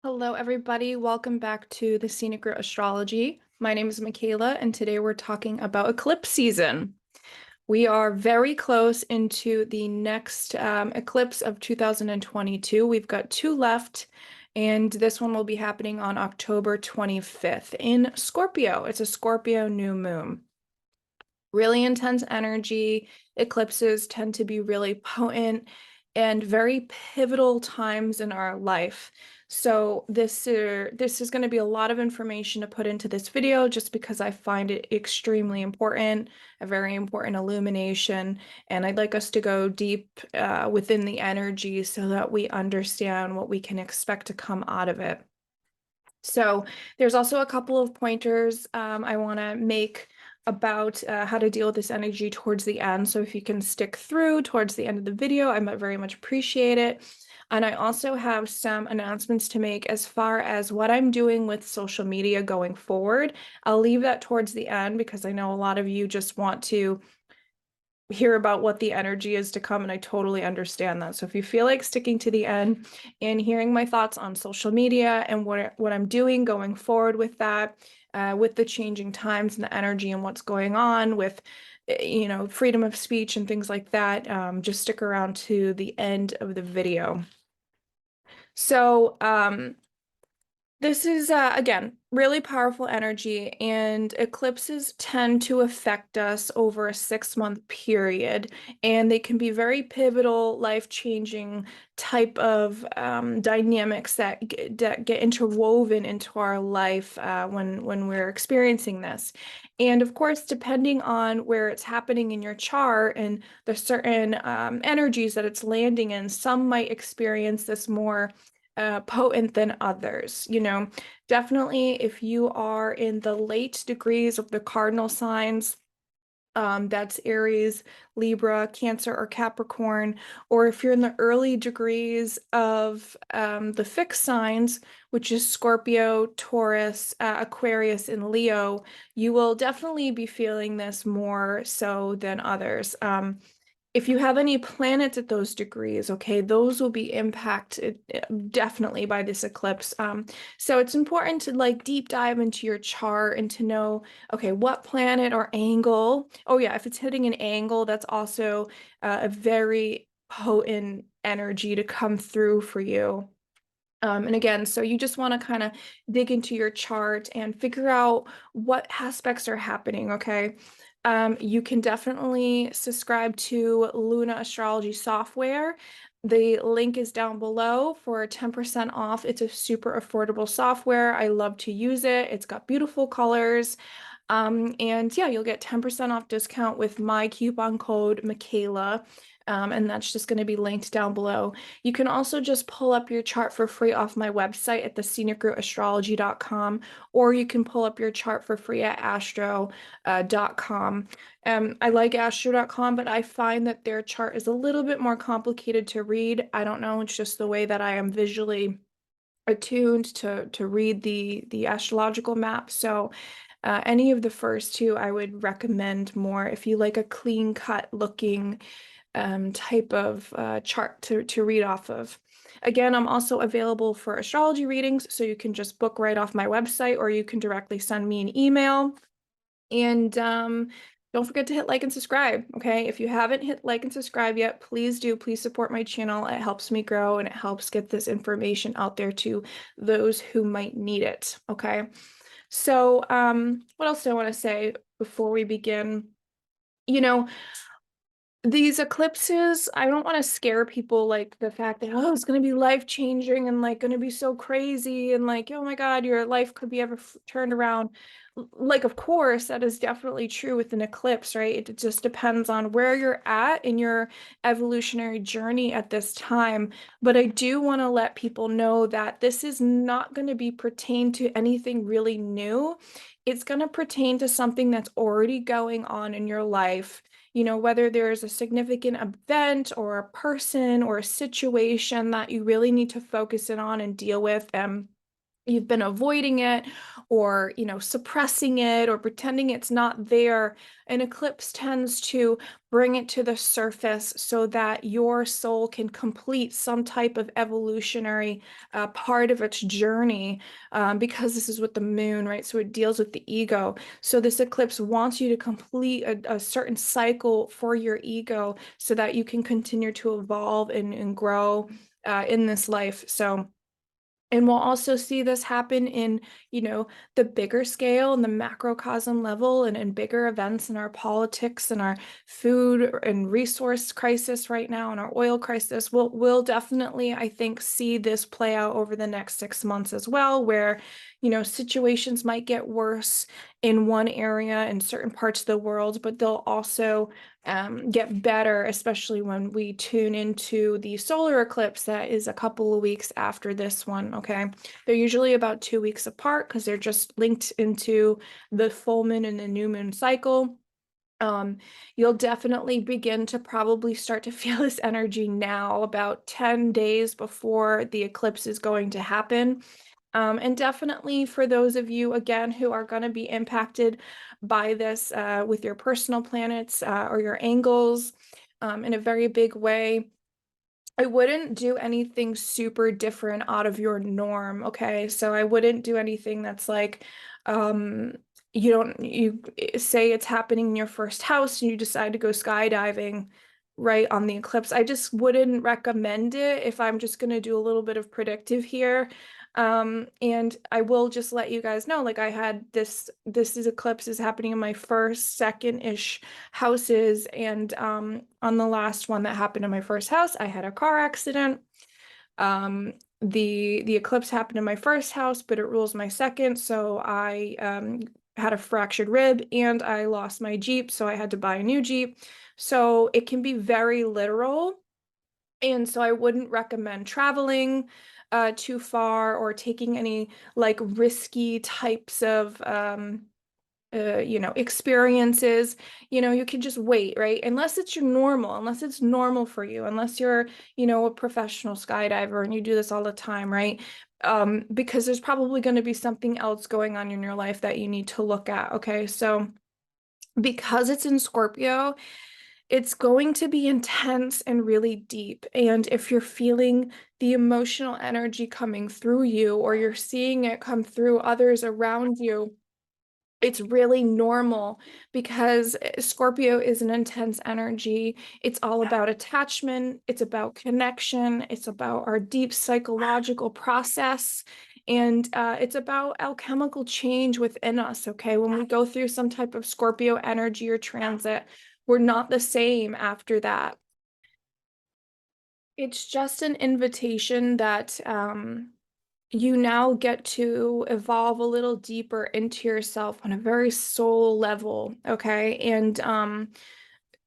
Hello, everybody. Welcome back to the Scenic Route Astrology. My name is Makayla, and today we're talking about eclipse season. We are very close into the next eclipse of 2022. We've got two left, and this one will be happening on October 25th in Scorpio. It's a Scorpio new moon. Really intense energy. Eclipses tend to be really potent and very pivotal times in our life. So this is going to be a lot of information to put into this video just because I find it extremely important, a very important illumination, and I'd like us to go deep within the energy so that we understand what we can expect to come out of it. So there's also a couple of pointers I want to make about how to deal with this energy towards the end. So if you can stick through towards the end of the video, I might very much appreciate it. And I also have some announcements to make as far as what I'm doing with social media going forward. I'll leave that towards the end because I know a lot of you just want to hear about what the energy is to come, and I totally understand that. So if you feel like sticking to the end and hearing my thoughts on social media and what I'm doing going forward with that, with the changing times and the energy and what's going on with freedom of speech and things like that, just stick around to the end of the video. So this is, again, really powerful energy, and eclipses tend to affect us over a 6-month period, and they can be very pivotal, life-changing type of dynamics that get interwoven into our life when we're experiencing this. And of course, depending on where it's happening in your chart and the certain energies that it's landing in, some might experience this more potent than others. Definitely if you are in the late degrees of the cardinal signs, that's Aries, Libra, Cancer, or Capricorn, or if you're in the early degrees of the fixed signs, which is Scorpio, Taurus, Aquarius, and Leo, you will definitely be feeling this more so than others. If you have any planets at those degrees, okay, those will be impacted definitely by this eclipse. So it's important to like deep dive into your chart and to know, okay, what planet or angle. Oh yeah, if it's hitting an angle, that's also a very potent energy to come through for you. And again, so you just want to kind of dig into your chart and figure out what aspects are happening, okay? You can definitely subscribe to Luna Astrology software. The link is down below for 10% off. It's a super affordable software. I love to use it. It's got beautiful colors. And yeah, you'll get 10% off discount with my coupon code Makayla. And that's just going to be linked down below. You can also just pull up your chart for free off my website at thescenicrouteastrology.com, or you can pull up your chart for free at astro.com. I like astro.com, but I find that their chart is a little bit more complicated to read. I don't know, it's just the way that I am visually attuned to read the astrological map. So any of the first two I would recommend more if you like a clean cut looking type of chart to read off of. Again, I'm also available for astrology readings, so you can just book right off my website, or you can directly send me an email. And don't forget to hit like and subscribe, okay? If you haven't hit like and subscribe yet, please do. Please support my channel. It helps me grow and it helps get this information out there to those who might need it, okay? So what else do I want to say before we begin? You know, these eclipses, I don't want to scare people like the fact that, oh, it's going to be life changing and like going to be so crazy and like, oh my God, your life could be ever turned around. Like, of course, that is definitely true with an eclipse, right? It just depends on where you're at in your evolutionary journey at this time. But I do want to let people know that this is not going to be pertain to anything really new. It's going to pertain to something that's already going on in your life, whether there's a significant event or a person or a situation that you really need to focus in on and deal with. you've been avoiding it or, suppressing it or pretending it's not there, an eclipse tends to bring it to the surface so that your soul can complete some type of evolutionary part of its journey, because this is with the moon, right? So it deals with the ego. So this eclipse wants you to complete a certain cycle for your ego so that you can continue to evolve and grow in this life. And we'll also see this happen in, the bigger scale and the macrocosm level and in bigger events in our politics and our food and resource crisis right now and our oil crisis. We'll definitely, I think, see this play out over the next 6 months as well, where, situations might get worse in one area in certain parts of the world, but they'll also get better, especially when we tune into the solar eclipse that is a couple of weeks after this one, okay? They're usually about 2 weeks apart because they're just linked into the full moon and the new moon cycle. You'll definitely begin to probably start to feel this energy now, about 10 days before the eclipse is going to happen. And definitely for those of you, again, who are going to be impacted by this with your personal planets or your angles in a very big way, I wouldn't do anything super different out of your norm, okay? So I wouldn't do anything that's like, um, you say it's happening in your first house and you decide to go skydiving right on the eclipse. I just wouldn't recommend it if I'm just going to do a little bit of predictive here. And I will just let you guys know, like I had this is eclipse is happening in my first, second-ish houses, and on the last one that happened in my first house, I had a car accident. The eclipse happened in my first house, but it rules my second, so I had a fractured rib and I lost my Jeep, so I had to buy a new Jeep. So it can be very literal. And so I wouldn't recommend traveling too far or taking any like risky types of experiences. You can just wait, right? Unless it's your normal, unless it's normal for you, unless you're, a professional skydiver and you do this all the time, right? Because there's probably going to be something else going on in your life that you need to look at. Okay, so because it's in Scorpio, it's going to be intense and really deep. And if you're feeling the emotional energy coming through you, or you're seeing it come through others around you, it's really normal, because Scorpio is an intense energy. It's all about attachment. It's about connection. It's about our deep psychological process. And it's about alchemical change within us, okay? When we go through some type of Scorpio energy or transit, we're not the same after that. It's just an invitation that you now get to evolve a little deeper into yourself on a very soul level, okay? And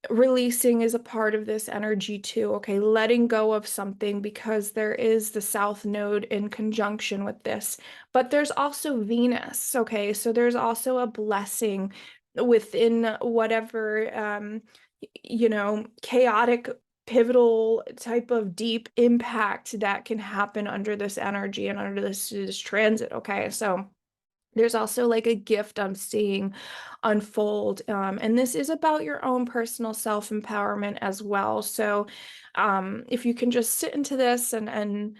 releasing is a part of this energy too, okay? Letting go of something, because there is the South Node in conjunction with this. But there's also Venus, okay? So there's also a blessing within whatever, chaotic, pivotal type of deep impact that can happen under this energy and under this transit, okay? So there's also like a gift I'm seeing unfold. And this is about your own personal self-empowerment as well. So if you can just sit into this and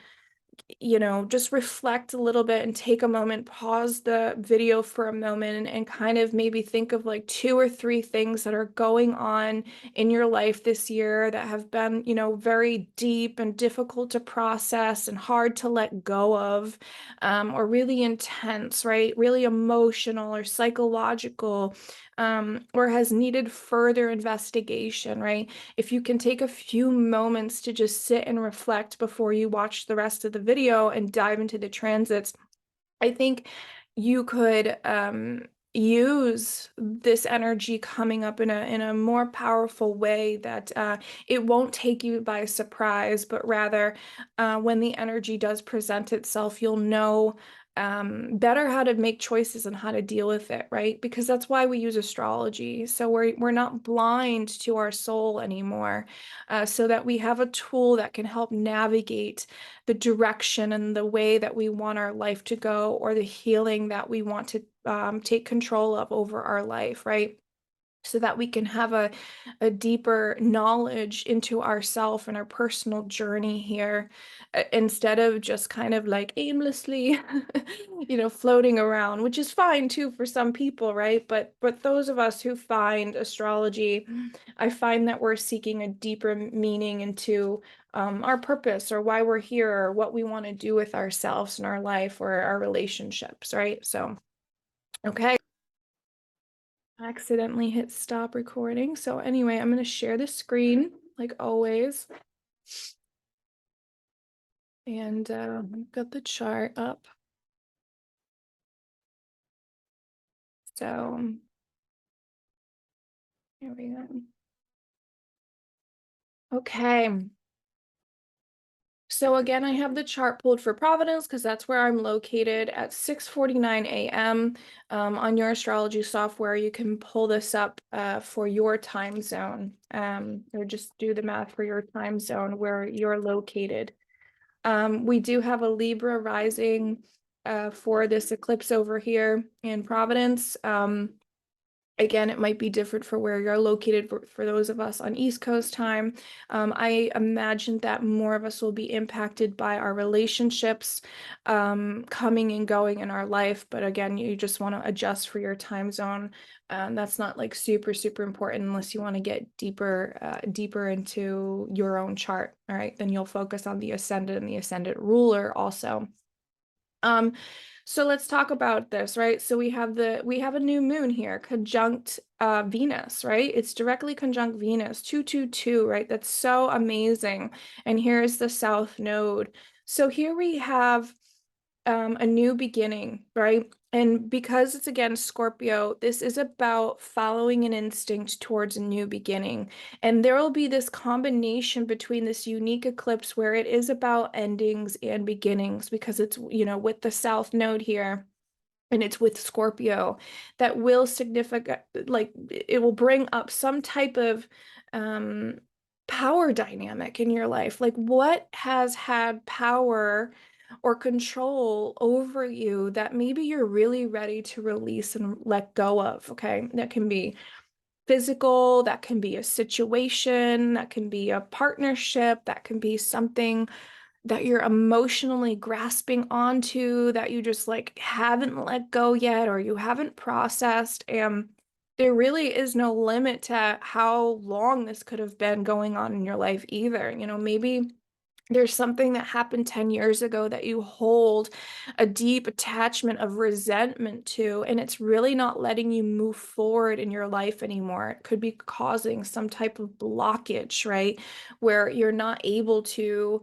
just reflect a little bit and take a moment, pause the video for a moment, and kind of maybe think of like 2 or 3 things that are going on in your life this year that have been, very deep and difficult to process and hard to let go of, or really intense, right? Really emotional or psychological, or has needed further investigation, right? If you can take a few moments to just sit and reflect before you watch the rest of the video and dive into the transits, I think you could use this energy coming up in a more powerful way, that it won't take you by surprise, but rather when the energy does present itself, you'll know better how to make choices and how to deal with it, right? Because that's why we use astrology. So we're not blind to our soul anymore, so that we have a tool that can help navigate the direction and the way that we want our life to go, or the healing that we want to take control of over our life, right? So that we can have a deeper knowledge into ourself and our personal journey here, instead of just kind of like aimlessly, floating around, which is fine too for some people, right? But those of us who find astrology, I find that we're seeking a deeper meaning into our purpose, or why we're here, or what we want to do with ourselves and our life or our relationships, right? So, okay. Accidentally hit stop recording. So anyway, I'm going to share the screen like always. And I've got the chart up. So here we go. Okay. So again, I have the chart pulled for Providence because that's where I'm located at 6:49 a.m. On your astrology software, you can pull this up for your time zone, or just do the math for your time zone where you're located. We do have a Libra rising for this eclipse over here in Providence. Again, it might be different for where you're located for those of us on East Coast time. I imagine that more of us will be impacted by our relationships coming and going in our life. But again, you just want to adjust for your time zone. That's not like super, super important unless you want to get deeper into your own chart. All right, then you'll focus on the ascendant and the ascendant ruler also. So let's talk about this, right? So we have a new moon here, conjunct Venus, right? It's directly conjunct Venus, 222, right? That's so amazing. And here's the south node. So here we have a new beginning, right? And because it's again Scorpio, this is about following an instinct towards a new beginning. And there will be this combination between this unique eclipse where it is about endings and beginnings, because it's, with the South Node here, and it's with Scorpio, that will significant, like, it will bring up some type of um power dynamic in your life. Like, what has had power or control over you that maybe you're really ready to release and let go of, okay? That can be physical, that can be a situation, that can be a partnership, that can be something that you're emotionally grasping onto, that you just like haven't let go yet, or you haven't processed. And there really is no limit to how long this could have been going on in your life either. Maybe there's something that happened 10 years ago that you hold a deep attachment of resentment to, and it's really not letting you move forward in your life anymore. It could be causing some type of blockage, right? Where you're not able to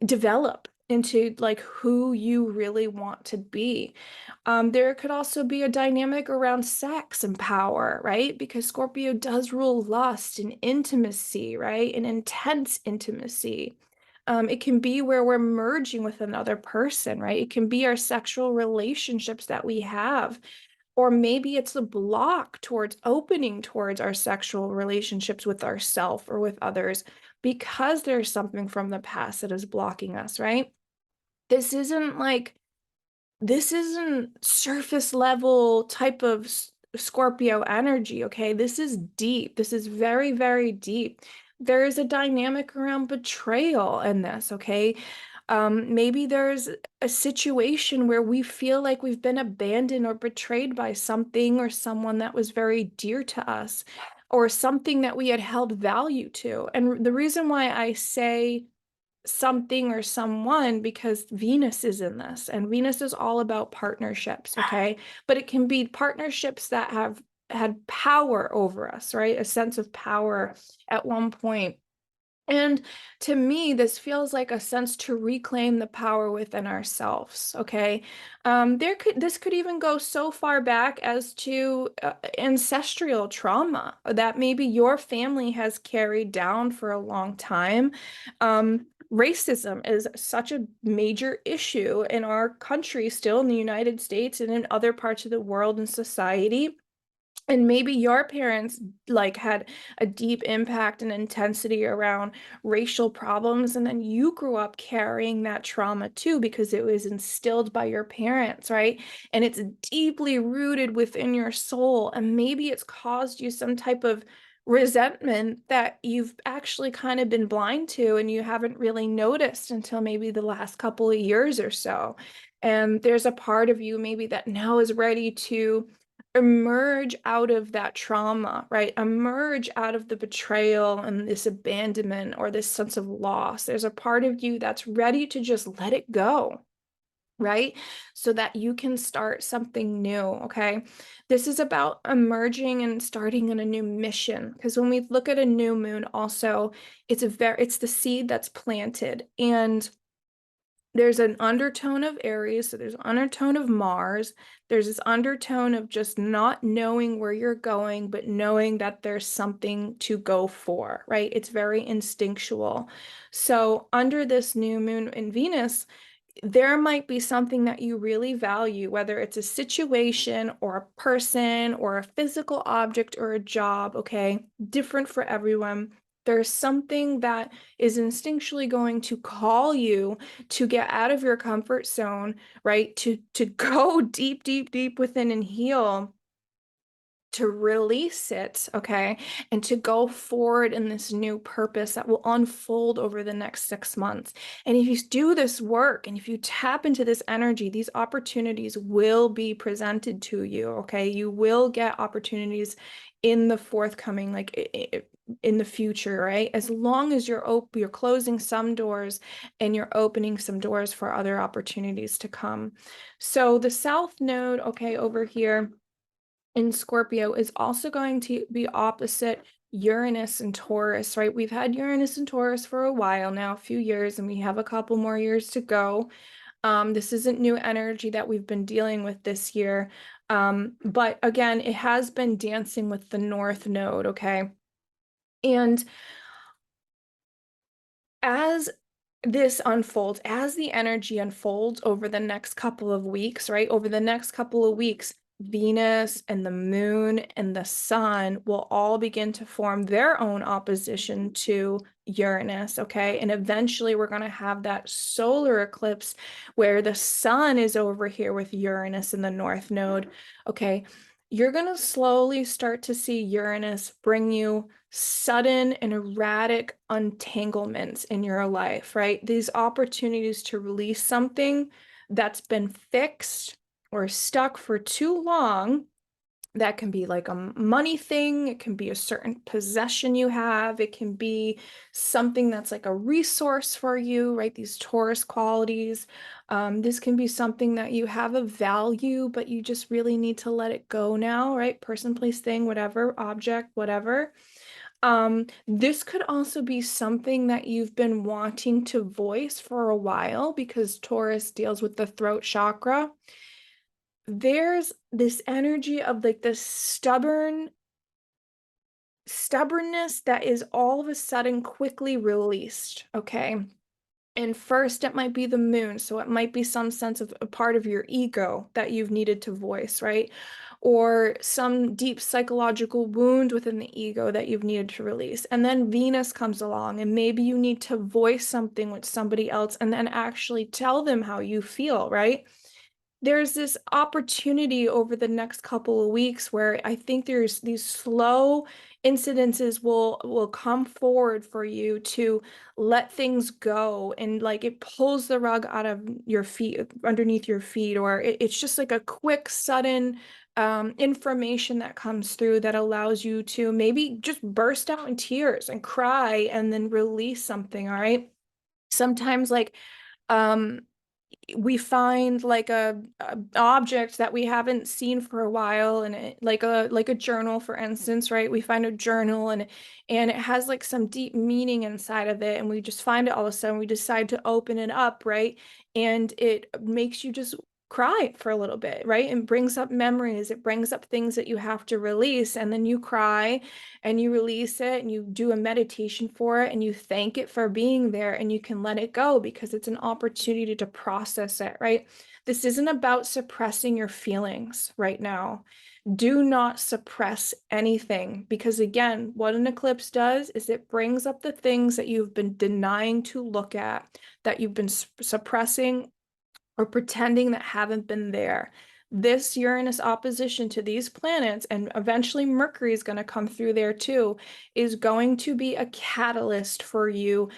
develop into like who you really want to be. There could also be a dynamic around sex and power, right? Because Scorpio does rule lust and intimacy, right? And intense intimacy. It can be where we're merging with another person, right? It can be our sexual relationships that we have, or maybe it's a block towards opening towards our sexual relationships with ourselves or with others, because there's something from the past that is blocking us, right? This isn't like this isn't surface level type of Scorpio energy, okay? This is deep. This is very, very deep. There is a dynamic around betrayal in this, okay? Maybe there's a situation where we feel like we've been abandoned or betrayed by something or someone that was very dear to us, or something that we had held value to. And the reason why I say something or someone, because Venus is in this, and Venus is all about partnerships, okay? But it can be partnerships that have had power over us, right? A sense of power at one point. And to me, this feels like a sense to reclaim the power within ourselves, okay? This could even go so far back as to ancestral trauma that maybe your family has carried down for a long time. racism is such a major issue in our country, still in the United States and in other parts of the world and society. And maybe your parents like had a deep impact and intensity around racial problems, and then you grew up carrying that trauma too because it was instilled by your parents, right? And it's deeply rooted within your soul, and maybe it's caused you some type of resentment that you've actually kind of been blind to and you haven't really noticed until maybe the last couple of years or so. And there's a part of you maybe that now is ready to emerge out of that trauma, right? Emerge out of the betrayal and this abandonment or this sense of loss. There's a part of you that's ready to just let it go, right? So that you can start something new, okay? This is about emerging and starting on a new mission. Because when we look at a new moon, also, it's the seed that's planted. And there's an undertone of Aries, so there's an undertone of Mars. There's this undertone of just not knowing where you're going, but knowing that there's something to go for, right? It's very instinctual. So under this new moon in Venus, there might be something that you really value, whether it's a situation or a person or a physical object or a job, okay? Different for everyone. There's something that is instinctually going to call you to get out of your comfort zone, right? To go deep, deep, deep within and heal, to release it, okay, and to go forward in this new purpose that will unfold over the next 6 months. And if you do this work and if you tap into this energy, these opportunities will be presented to you, okay? You will get opportunities in the forthcoming, like in the future, right? As long as you're closing some doors and you're opening some doors for other opportunities to come. So the South Node, okay, over here in Scorpio is also going to be opposite Uranus and Taurus, right? We've had Uranus and Taurus for a while now, a few years, and we have a couple more years to go. This isn't new energy that we've been dealing with this year. But again, it has been dancing with the North Node, okay? And as this unfolds, as the energy unfolds over the next couple of weeks, right? Over the next couple of weeks, Venus and the moon and the sun will all begin to form their own opposition to Uranus, okay? And eventually we're going to have that solar eclipse where the sun is over here with Uranus in the North Node, okay? You're going to slowly start to see Uranus bring you sudden and erratic entanglements in your life, right? These opportunities to release something that's been fixed or stuck for too long. That can be like a money thing. It can be a certain possession you have. It can be something that's like a resource for you, right? These Taurus qualities. This can be something that you have a value, but you just really need to let it go now, right? Person, place, thing, whatever, object, whatever. This could also be something that you've been wanting to voice for a while because Taurus deals with the throat chakra. There's this energy of like this stubbornness that is all of a sudden quickly released, okay? And first, it might be the moon. So it might be some sense of a part of your ego that you've needed to voice, right? Or some deep psychological wound within the ego that you've needed to release. And then Venus comes along, and maybe you need to voice something with somebody else and then actually tell them how you feel, right? There's this opportunity over the next couple of weeks where I think there's these slow incidences will come forward for you to let things go, and like it pulls the rug out of your feet, underneath your feet, or it's just like a quick sudden information that comes through that allows you to maybe just burst out in tears and cry and then release something. All right, sometimes like um we find like a object that we haven't seen for a while, and like a journal, for instance, right? We find a journal and it has like some deep meaning inside of it, and we just find it all of a sudden, we decide to open it up, right? And it makes you just cry for a little bit, right? And brings up memories. It brings up things that you have to release. And then you cry and you release it and you do a meditation for it and you thank it for being there and you can let it go because it's an opportunity to process it, right? This isn't about suppressing your feelings right now. Do not suppress anything because, again, what an eclipse does is it brings up the things that you've been denying to look at, that you've been suppressing or pretending that haven't been there. This Uranus opposition to these planets, and eventually Mercury is going to come through there too, is going to be a catalyst for you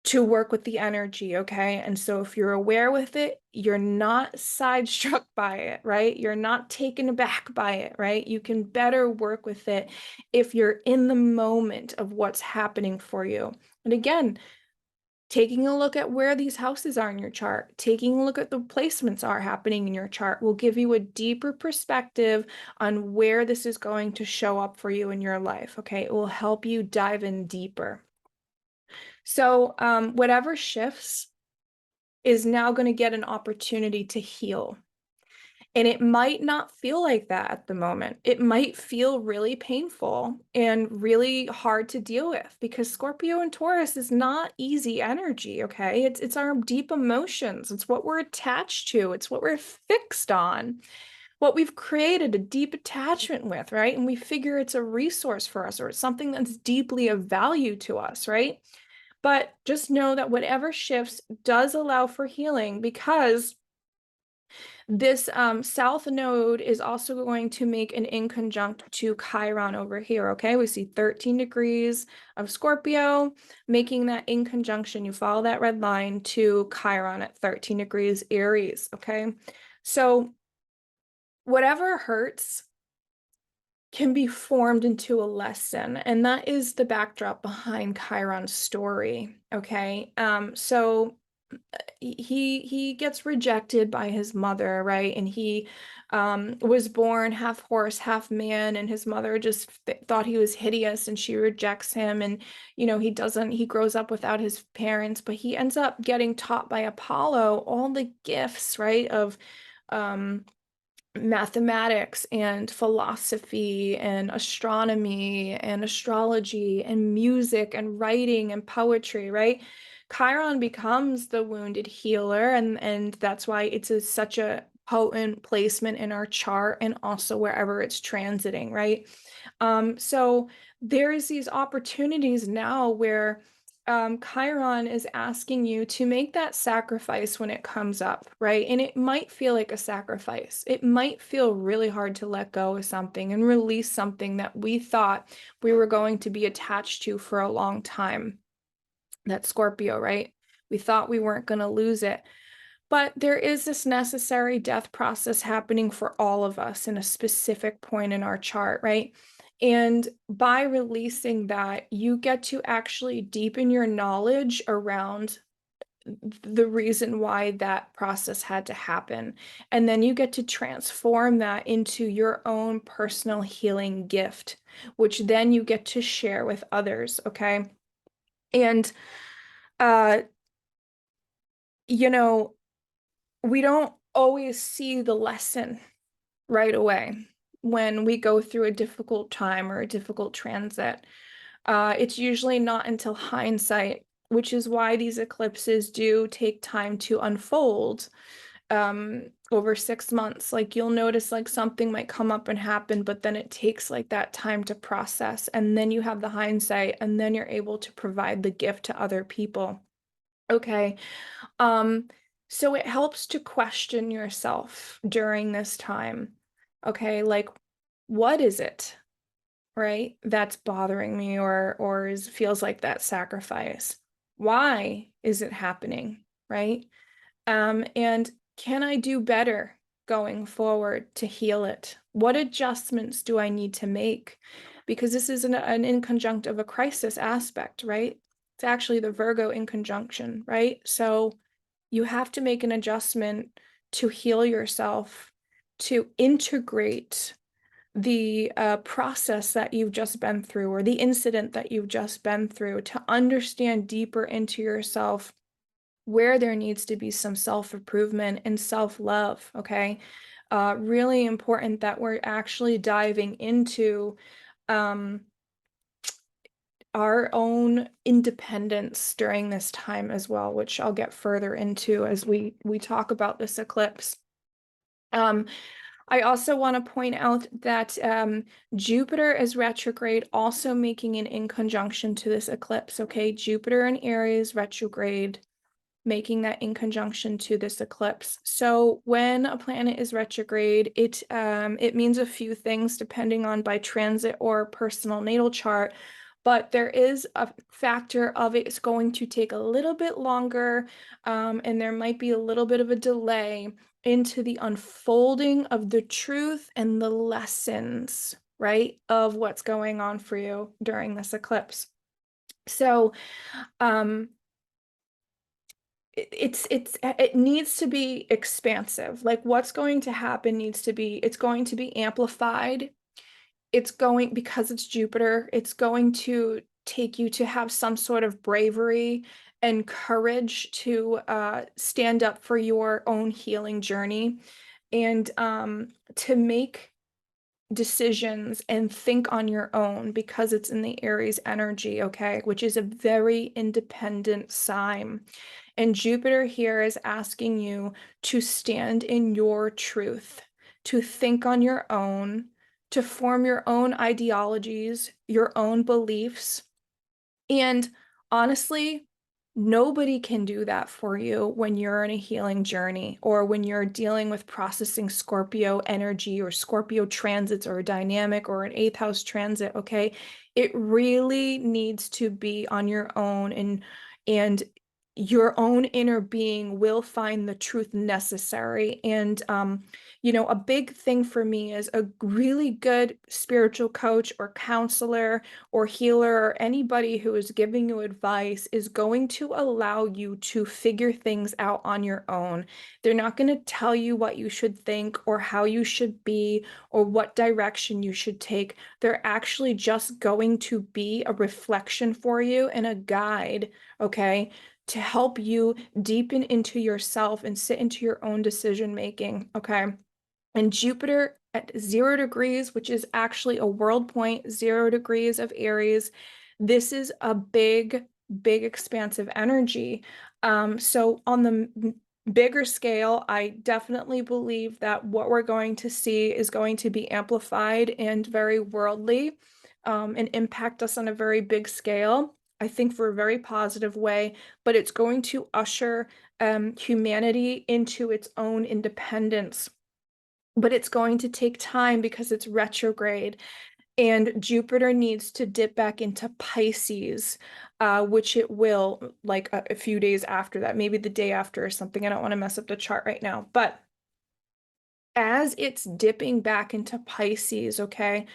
to work with the energy, okay? And so if you're aware with it, you're not sidestruck by it, right? You're not taken aback by it, right? You can better work with it if you're in the moment of what's happening for you. And again, taking a look at where these houses are in your chart, taking a look at the placements are happening in your chart will give you a deeper perspective on where this is going to show up for you in your life, okay? It will help you dive in deeper. So whatever shifts is now going to get an opportunity to heal. And it might not feel like that at the moment. It might feel really painful and really hard to deal with because Scorpio and Taurus is not easy energy, okay? It's our deep emotions. It's what we're attached to. It's what we're fixed on. What we've created a deep attachment with, right? And we figure it's a resource for us or it's something that's deeply of value to us, right? But just know that whatever shifts does allow for healing because this south node is also going to make an inconjunct to Chiron over here, okay? We see 13 degrees of Scorpio making that inconjunction. You follow that red line to Chiron at 13 degrees Aries, okay? So whatever hurts can be formed into a lesson, and that is the backdrop behind Chiron's story, okay? So he gets rejected by his mother, right? And he was born half horse, half man, and his mother just thought he was hideous and she rejects him. And, you know, he grows up without his parents, but he ends up getting taught by Apollo all the gifts, right, of mathematics and philosophy and astronomy and astrology and music and writing and poetry, right? Chiron becomes the wounded healer, and that's why it's such a potent placement in our chart and also wherever it's transiting, right? So there's these opportunities now where Chiron is asking you to make that sacrifice when it comes up, right? And it might feel like a sacrifice. It might feel really hard to let go of something and release something that we thought we were going to be attached to for a long time. That's Scorpio, right? We thought we weren't going to lose it. But there is this necessary death process happening for all of us in a specific point in our chart, right? And by releasing that, you get to actually deepen your knowledge around the reason why that process had to happen. And then you get to transform that into your own personal healing gift, which then you get to share with others, okay? And, uh, you know, we don't always see the lesson right away when we go through a difficult time or a difficult transit. It's usually not until hindsight, which is why these eclipses do take time to unfold over 6 months. Like you'll notice like something might come up and happen, but then it takes like that time to process. And then you have the hindsight, and then you're able to provide the gift to other people. Okay. Um, so it helps to question yourself during this time. Okay, like what is it, right, that's bothering me or feels like that sacrifice? Why is it happening, right? And can I do better going forward to heal it? What adjustments do I need to make? Because this is an inconjunct of a crisis aspect, right? It's actually the Virgo inconjunction, right? So you have to make an adjustment to heal yourself, to integrate the process that you've just been through or the incident that you've just been through, to understand deeper into yourself where there needs to be some self-improvement and self-love, okay? Really important that we're actually diving into our own independence during this time as well, which I'll get further into as we talk about this eclipse. I also want to point out that Jupiter is retrograde, also making an in conjunction to this eclipse, okay? Jupiter in Aries retrograde, making that in conjunction to this eclipse. So when a planet is retrograde, it means a few things depending on by transit or personal natal chart. But there is a factor of it's going to take a little bit longer, and there might be a little bit of a delay into the unfolding of the truth and the lessons, right, of what's going on for you during this eclipse. So, it needs to be expansive. Like what's going to happen it's going to be amplified. Because it's Jupiter, it's going to take you to have some sort of bravery and courage to stand up for your own healing journey and to make decisions and think on your own because it's in the Aries energy, okay, which is a very independent sign. And Jupiter here is asking you to stand in your truth, to think on your own, to form your own ideologies, your own beliefs. And honestly, nobody can do that for you when you're in a healing journey or when you're dealing with processing Scorpio energy or Scorpio transits or a dynamic or an eighth house transit, okay? It really needs to be on your own, and your own inner being will find the truth necessary. And a big thing for me is a really good spiritual coach or counselor or healer or anybody who is giving you advice is going to allow you to figure things out on your own. They're not going to tell you what you should think or how you should be or what direction you should take. They're actually just going to be a reflection for you and a guide, okay, to help you deepen into yourself and sit into your own decision making, okay? And Jupiter at 0 degrees, which is actually a world point, 0 degrees of Aries. This is a big, big expansive energy. So on the bigger scale, I definitely believe that what we're going to see is going to be amplified and very worldly, and impact us on a very big scale. I think for a very positive way, but it's going to usher humanity into its own independence. But it's going to take time because it's retrograde, and Jupiter needs to dip back into Pisces, which it will like a few days after that, maybe the day after or something. I don't want to mess up the chart right now, but as it's dipping back into Pisces, okay,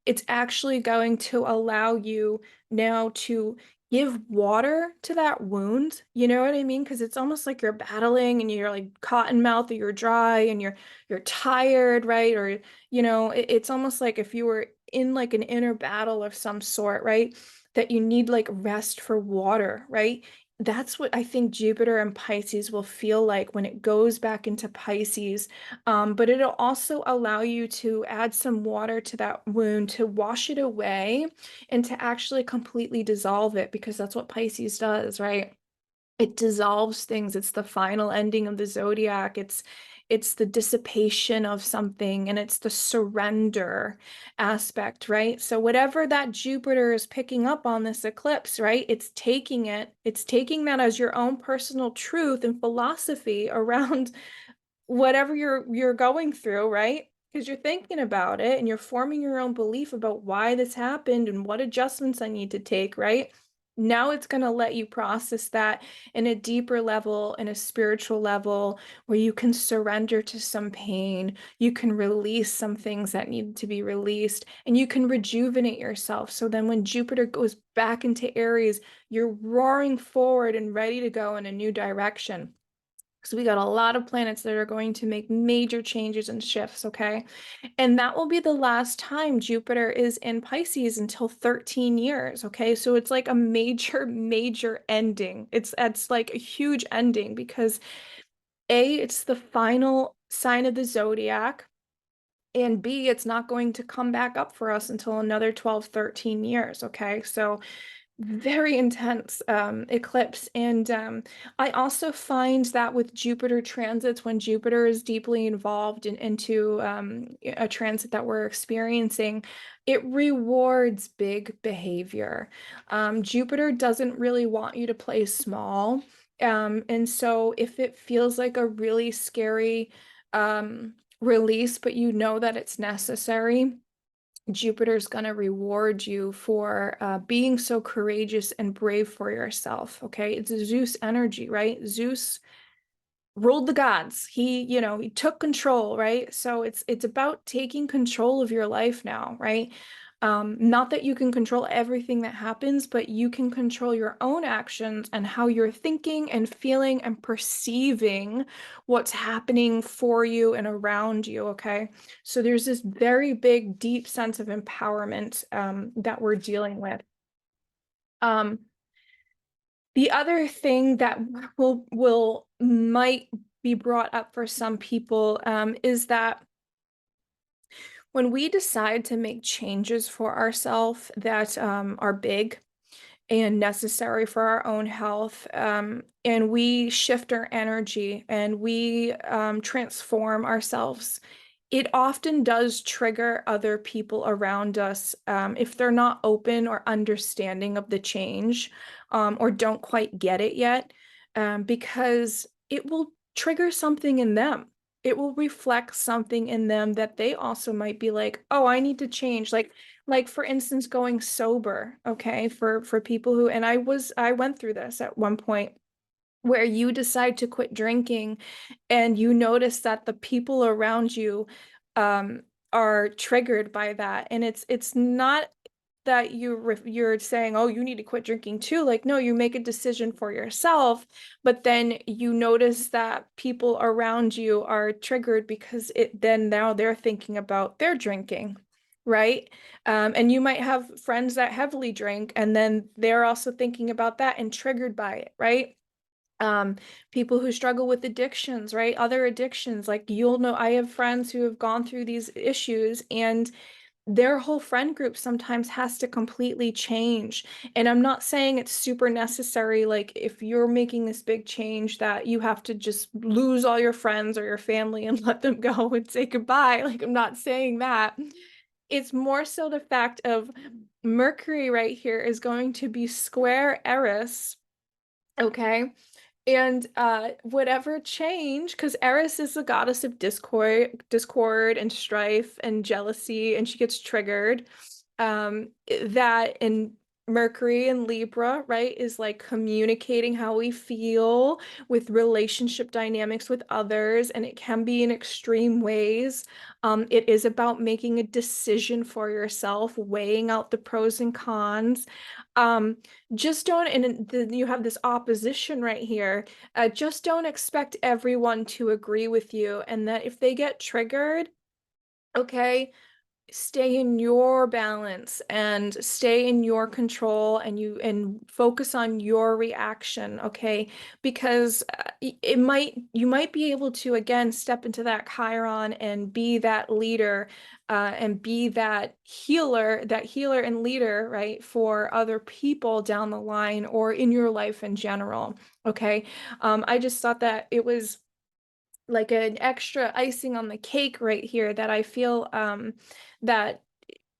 it's actually going to allow you now to give water to that wound. You know what I mean? Because it's almost like you're battling and you're like cotton mouth or you're dry and you're tired, right? Or it's almost like if you were in like an inner battle of some sort, right? That you need like rest for water, right? That's what I think Jupiter and Pisces will feel like when it goes back into Pisces. But it'll also allow you to add some water to that wound to wash it away and to actually completely dissolve it, because that's what Pisces does, right? It dissolves things. It's the final ending of the zodiac. It's the dissipation of something, and it's the surrender aspect, right? So whatever that Jupiter is picking up on this eclipse, right? It's taking that as your own personal truth and philosophy around whatever you're going through, right? Because you're thinking about it and you're forming your own belief about why this happened and what adjustments I need to take, right? Now it's going to let you process that in a deeper level, in a spiritual level, where you can surrender to some pain, you can release some things that need to be released, and you can rejuvenate yourself. So then when Jupiter goes back into Aries, you're roaring forward and ready to go in a new direction. So we got a lot of planets that are going to make major changes and shifts, okay? And that will be the last time Jupiter is in Pisces until 13 years, okay? So it's like a major, major ending. It's like a huge ending because A, it's the final sign of the zodiac, and B, it's not going to come back up for us until another 12, 13 years, okay? So very intense eclipse. And I also find that with Jupiter transits, when Jupiter is deeply involved into a transit that we're experiencing, it rewards big behavior. Jupiter doesn't really want you to play small. And so if it feels like a really scary release, but you know that it's necessary, Jupiter's going to reward you for being so courageous and brave for yourself. Okay. It's a Zeus energy, right? Zeus ruled the gods. He took control, right? So it's about taking control of your life now, right? Not that you can control everything that happens, but you can control your own actions and how you're thinking and feeling and perceiving what's happening for you and around you, okay? So there's this very big, deep sense of empowerment that we're dealing with. Um, the other thing that might be brought up for some people is that when we decide to make changes for ourselves that are big and necessary for our own health, and we shift our energy and we transform ourselves, it often does trigger other people around us if they're not open or understanding of the change, or don't quite get it yet, because it will trigger something in them. It will reflect something in them that they also might be like, oh, I need to change. Like for instance, going sober, okay, for people who, and I went through this at one point, where you decide to quit drinking and you notice that the people around you um, are triggered by that. And it's not that you're saying, oh, you need to quit drinking too. Like, no, you make a decision for yourself, but then you notice that people around you are triggered because then now they're thinking about their drinking. Right. And you might have friends that heavily drink, and then they're also thinking about that and triggered by it. Right. um People who struggle with addictions, right? Other addictions, like, you'll know, I have friends who have gone through these issues, and their whole friend group sometimes has to completely change. And I'm not saying it's super necessary, like if you're making this big change that you have to just lose all your friends or your family and let them go and say goodbye. Like, I'm not saying that. It's more so the fact of Mercury right here is going to be square Eris, okay? And whatever change, because Eris is the goddess of discord and strife and jealousy, and she gets triggered. That in Mercury and Libra, right, is like communicating how we feel with relationship dynamics with others, and it can be in extreme ways. It is about making a decision for yourself, weighing out the pros and cons. Um, just don't, and then you have this opposition right here. Just don't expect everyone to agree with you, and that if they get triggered, okay, stay in your balance and stay in your control, and focus on your reaction, okay? Because you might be able to again step into that Chiron and be that leader, and be that healer and leader, right, for other people down the line or in your life in general, okay? I just thought that it was like an extra icing on the cake right here, that I feel that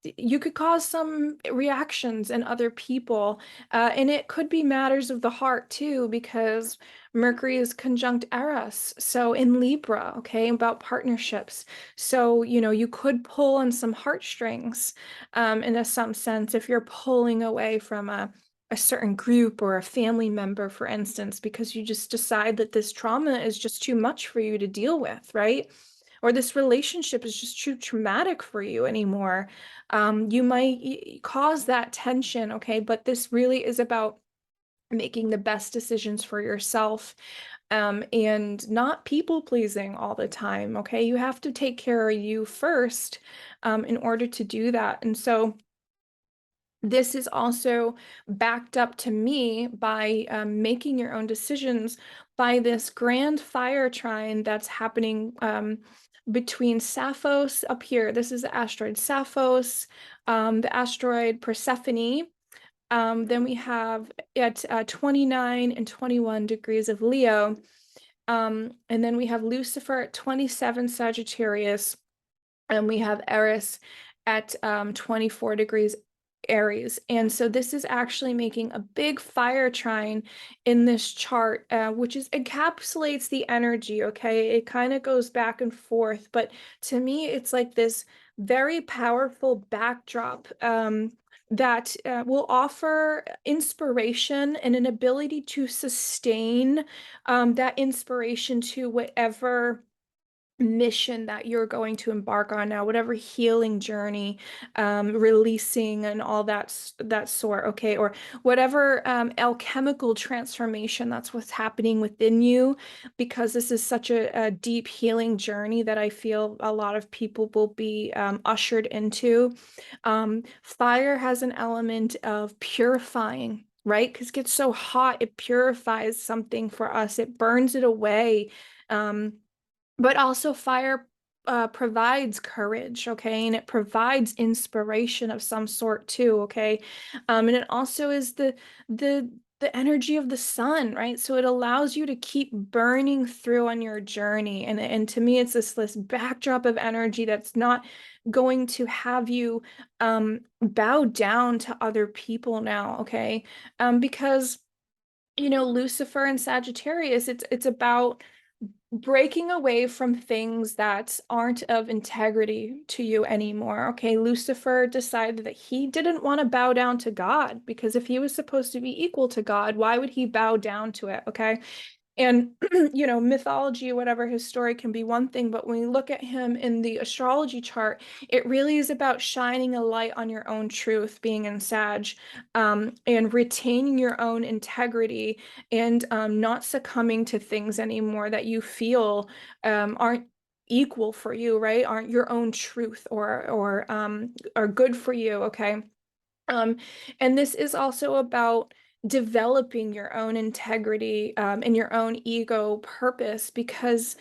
you could cause some reactions in other people. And it could be matters of the heart too, because Mercury is conjunct Eros. So in Libra, okay, about partnerships. So, you could pull on some heartstrings, in some sense, if you're pulling away from a certain group or a family member, for instance, because you just decide that this trauma is just too much for you to deal with, right? Or this relationship is just too traumatic for you anymore. You might cause that tension, okay? But this really is about making the best decisions for yourself. and not people pleasing all the time. Okay, you have to take care of you first, in order to do that. And so this is also backed up to me by making your own decisions by this grand fire trine that's happening between Sappho's up here. This is the asteroid Sappho's, the asteroid Persephone. Then we have at 29 and 21 degrees of Leo. And then we have Lucifer at 27 Sagittarius, and we have Eris at 24 degrees Aries. And so this is actually making a big fire trine in this chart, which encapsulates the energy, okay? It kind of goes back and forth, but to me, it's like this very powerful backdrop that will offer inspiration and an ability to sustain that inspiration to whatever mission that you're going to embark on now, whatever healing journey, releasing and all that sort, okay, or whatever alchemical transformation that's what's happening within you, because this is such a deep healing journey that I feel a lot of people will be ushered into. Fire has an element of purifying, right? Because it gets so hot, it purifies something for us, it burns it away. But also fire provides courage, okay? And it provides inspiration of some sort too, okay? And it also is the the energy of the sun, right? So it allows you to keep burning through on your journey. And to me, it's this backdrop of energy that's not going to have you bow down to other people now, okay? Because Lucifer and Sagittarius, it's about breaking away from things that aren't of integrity to you anymore. Okay, Lucifer decided that he didn't want to bow down to God, because if he was supposed to be equal to God, why would he bow down to it? Okay. And, mythology, whatever his story can be one thing, but when we look at him in the astrology chart, it really is about shining a light on your own truth, being in Sag, and retaining your own integrity, and not succumbing to things anymore that you feel aren't equal for you, right? Aren't your own truth or are good for you, okay? Um, and this is also about developing your own integrity and your own ego purpose, because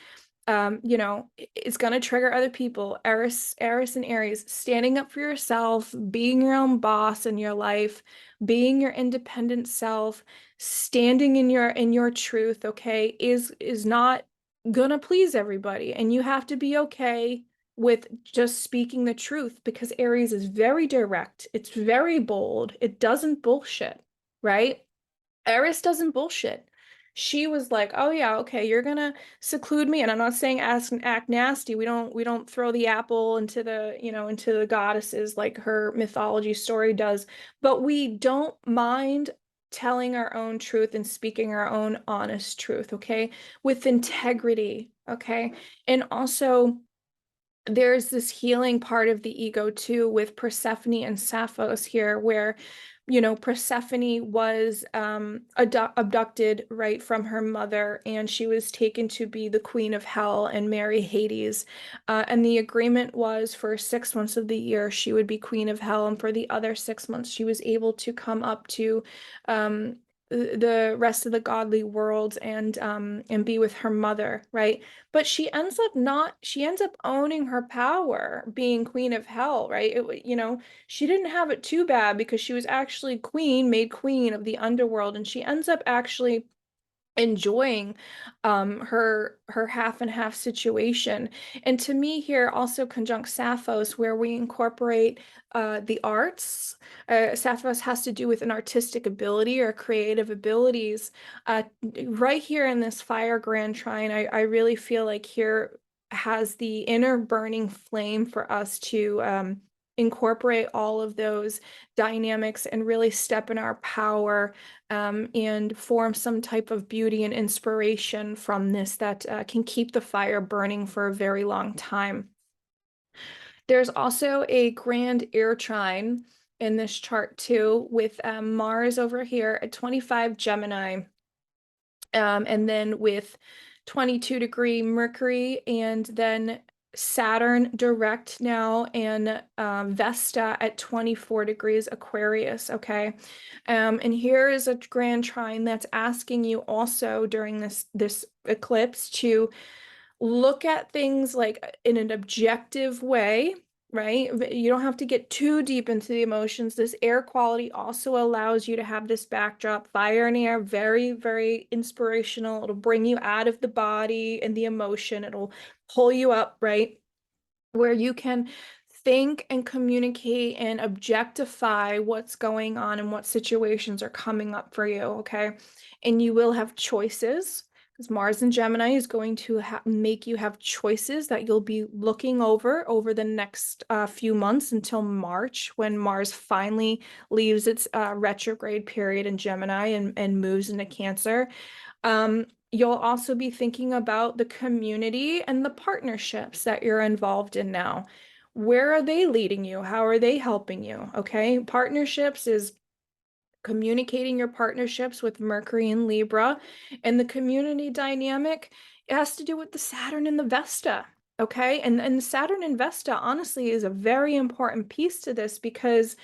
it's going to trigger other people. Eris and Aries, standing up for yourself, being your own boss in your life, being your independent self, standing in your truth, okay, is not gonna please everybody. And you have to be okay with just speaking the truth, because Aries is very direct, it's very bold, it doesn't bullshit, right? Eris doesn't bullshit. She was like, "Oh yeah, okay, you're gonna seclude me," and I'm not saying ask and act nasty. We don't throw the apple into into the goddesses like her mythology story does, but we don't mind telling our own truth and speaking our own honest truth, okay? With integrity, okay? And also there's this healing part of the ego too with Persephone and Sappho's here, where Persephone was abducted right from her mother, and she was taken to be the queen of hell and marry Hades. And the agreement was for 6 months of the year she would be queen of hell, and for the other 6 months she was able to come up to um, the rest of the godly world and be with her mother, right? But she ends up owning her power being queen of hell, right? She didn't have it too bad, because she was actually made queen of the underworld, and she ends up actually enjoying her half and half situation. And to me here also conjunct Sappho's, where we incorporate the arts. Sappho's has to do with an artistic ability or creative abilities. Right here in this fire grand trine, I really feel like here has the inner burning flame for us to incorporate all of those dynamics and really step in our power, and form some type of beauty and inspiration from this that can keep the fire burning for a very long time. There's also a grand air trine in this chart too, with Mars over here at 25 Gemini. And then with 22-degree Mercury, and then Saturn direct now, and Vesta at 24 degrees Aquarius, okay? And here is a grand trine that's asking you also during this eclipse to look at things like in an objective way, right? You don't have to get too deep into the emotions. This air quality also allows you to have this backdrop. Fire and air, very, very inspirational. It'll bring you out of the body and the emotion. It'll pull you up, right? Where you can think and communicate and objectify what's going on and what situations are coming up for you, okay? And you will have choices, because Mars in Gemini is going to make you have choices that you'll be looking over the next few months until March, when Mars finally leaves its retrograde period in Gemini and moves into Cancer. You'll also be thinking about the community and the partnerships that you're involved in now. Where are they leading you? How are they helping you? Okay. Partnerships is communicating your partnerships with Mercury and Libra. And the community dynamic, it has to do with the Saturn and the Vesta. Okay. And Saturn and Vesta, honestly, is a very important piece to this, because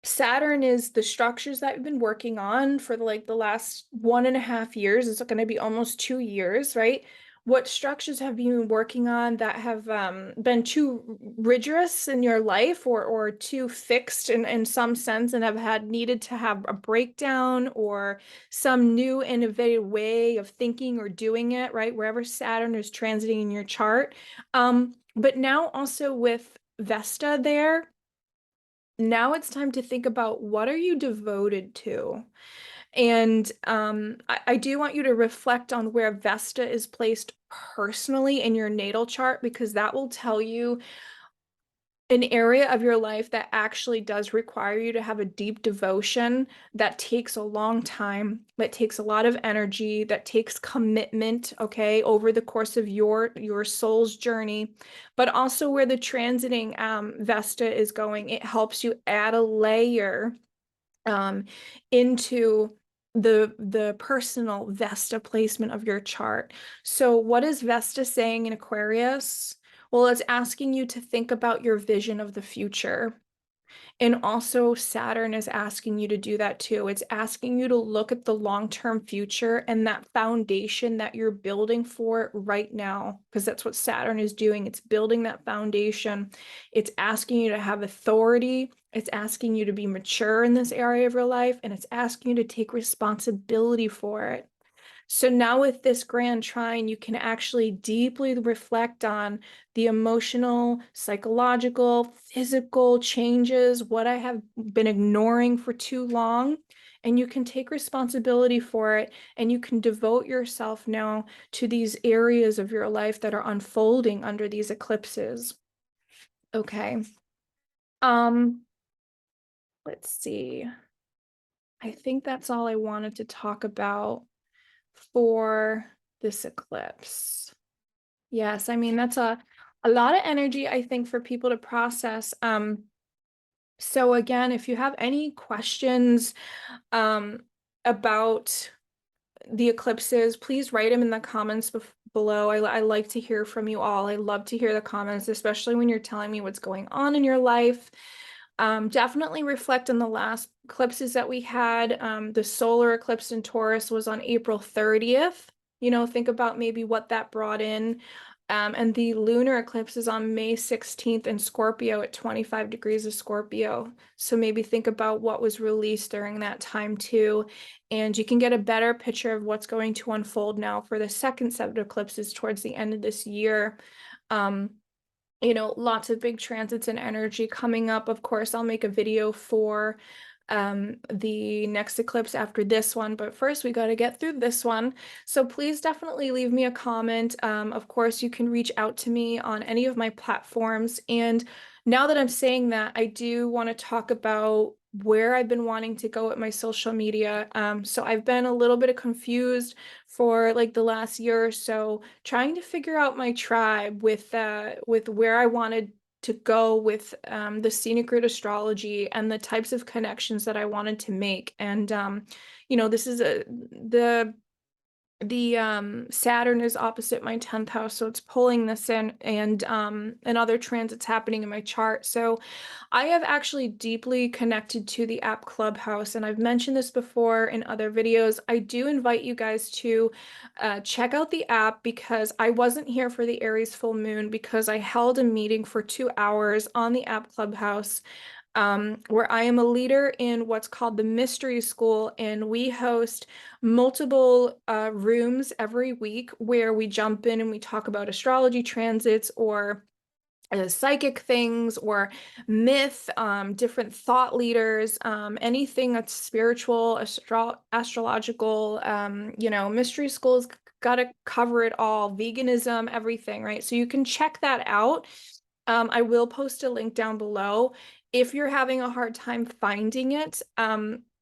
Saturn is the structures that we've been working on for the last 1.5 years. It's going to be almost 2 years, right? What structures have you been working on that have been too rigorous in your life, or too fixed in some sense, and have needed to have a breakdown or some new innovative way of thinking or doing it, right? Wherever Saturn is transiting in your chart. But now also with Vesta there, now it's time to think about, what are you devoted to? And I do want you to reflect on where Vesta is placed personally in your natal chart, because that will tell you an area of your life that actually does require you to have a deep devotion, that takes a long time, that takes a lot of energy, that takes commitment, okay, over the course of your soul's journey. But also where the transiting Vesta is going, it helps you add a layer into the personal Vesta placement of your chart. So what is Vesta saying in Aquarius? Well, it's asking you to think about your vision of the future. And also Saturn is asking you to do that too. It's asking you to look at the long-term future and that foundation that you're building for right now, because that's what Saturn is doing. It's building that foundation. It's asking you to have authority. It's asking you to be mature in this area of your life, and it's asking you to take responsibility for it. So now with this grand trine, you can actually deeply reflect on the emotional, psychological, physical changes, what I have been ignoring for too long. And you can take responsibility for it, and you can devote yourself now to these areas of your life that are unfolding under these eclipses. Okay. Let's see. I think that's all I wanted to talk about for this eclipse. Yes, I mean, that's a lot of energy, I think, for people to process. So again, if you have any questions about the eclipses, please write them in the comments below. I like to hear from you all. I love to hear the comments, especially when you're telling me what's going on in your life. Definitely reflect on the last eclipses that we had. The solar eclipse in Taurus was on April 30th. You know, think about maybe what that brought in. And the lunar eclipse is on May 16th in Scorpio at 25 degrees of Scorpio. So maybe think about what was released during that time too. And you can get a better picture of what's going to unfold now for the second set of eclipses towards the end of this year. You know, lots of big transits and energy coming up. Of course, I'll make a video for the next eclipse after this one, but first we got to get through this one. So please definitely leave me a comment. Of course, you can reach out to me on any of my platforms. And now that I'm saying that, I do want to talk about where I've been wanting to go with my social media. So I've been a little bit confused for like the last year or so, trying to figure out my tribe with where I wanted to go with the scenic grid astrology and the types of connections that I wanted to make. And this is the Saturn is opposite my 10th house, so it's pulling this in, and other transits happening in my chart. So I have actually deeply connected to the app Clubhouse, and I've mentioned this before in other videos. I do invite you guys to check out the app, because I wasn't here for the Aries full moon because I held a meeting for 2 hours on the app Clubhouse, where I am a leader in what's called the Mystery School, and we host multiple rooms every week where we jump in and we talk about astrology transits, or psychic things, or myth, different thought leaders, anything that's spiritual, astrological. Mystery School's got to cover it all, veganism, everything, right? So you can check that out. I will post a link down below. If you're having a hard time finding it,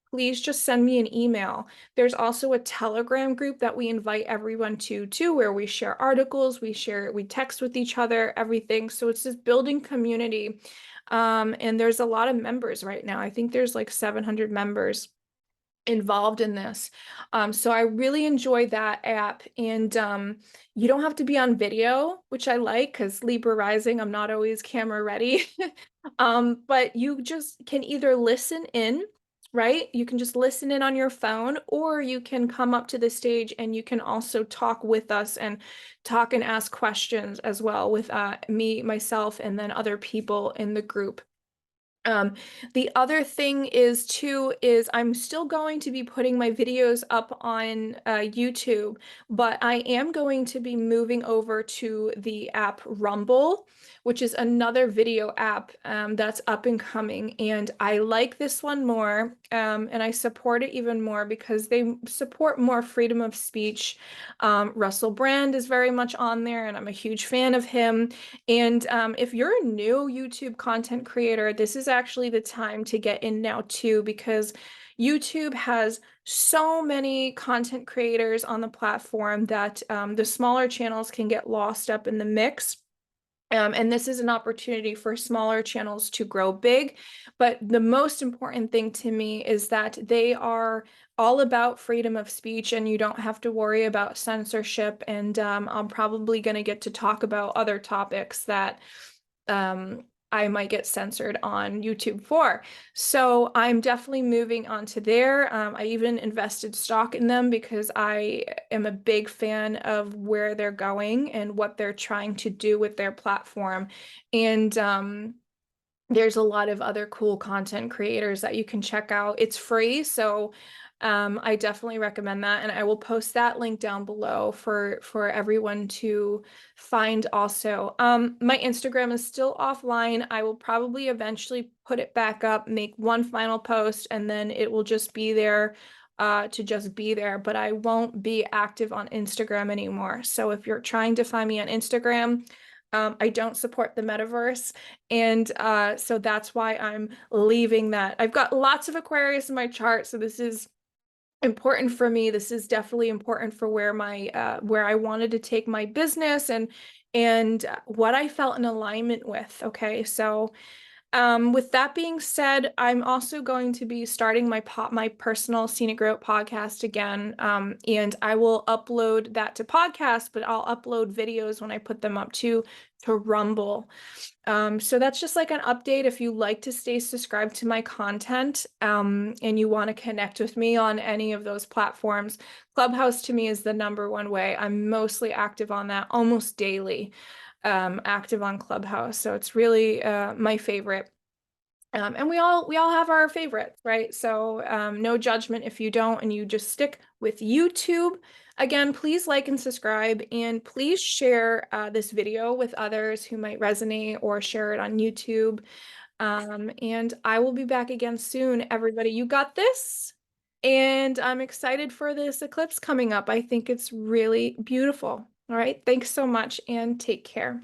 please just send me an email. There's also a Telegram group that we invite everyone to, where we share articles, we text with each other, everything. So it's this building community. And there's a lot of members right now. I think there's like 700 members involved in this. So I really enjoy that app, and you don't have to be on video, which I like, because Libra rising, I'm not always camera ready. But you just can either listen in, right? You can just listen in on your phone, or you can come up to the stage and you can also talk with us and talk and ask questions as well with me, myself, and then other people in the group. The other thing is I'm still going to be putting my videos up on YouTube, but I am going to be moving over to the app Rumble, which is another video app that's up and coming. And I like this one more, and I support it even more because they support more freedom of speech. Russell Brand is very much on there, and I'm a huge fan of him. And if you're a new YouTube content creator, this is actually the time to get in now too, because YouTube has so many content creators on the platform that the smaller channels can get lost up in the mix. And this is an opportunity for smaller channels to grow big. But the most important thing to me is that they are all about freedom of speech, and you don't have to worry about censorship. And I'm probably going to get to talk about other topics that I might get censored on YouTube for. So I'm definitely moving on to there. I even invested stock in them because I am a big fan of where they're going and what they're trying to do with their platform. And there's a lot of other cool content creators that you can check out. It's free, so I definitely recommend that, and I will post that link down below for everyone to find also. My Instagram is still offline. I will probably eventually put it back up, make one final post, and then it will just be there to just be there, but I won't be active on Instagram anymore. So if you're trying to find me on Instagram, I don't support the metaverse, and so that's why I'm leaving that. I've got lots of Aquarius in my chart, so this is important for me. This is definitely important for where I wanted to take my business, and what I felt in alignment with. Okay, so with that being said, I'm also going to be starting my personal Scenic Growth podcast again, and I will upload that to podcast, but I'll upload videos when I put them up to Rumble. So that's just like an update. If you like to stay subscribed to my content, and you want to connect with me on any of those platforms, Clubhouse to me is the #1 way. I'm mostly active on that, almost daily, active on Clubhouse. So it's really my favorite. And we all have our favorites, right? So no judgment if you don't, and you just stick with YouTube. Again, please like and subscribe, and please share this video with others who might resonate, or share it on YouTube. And I will be back again soon, everybody. You got this. And I'm excited for this eclipse coming up. I think it's really beautiful. All right. Thanks so much, and take care.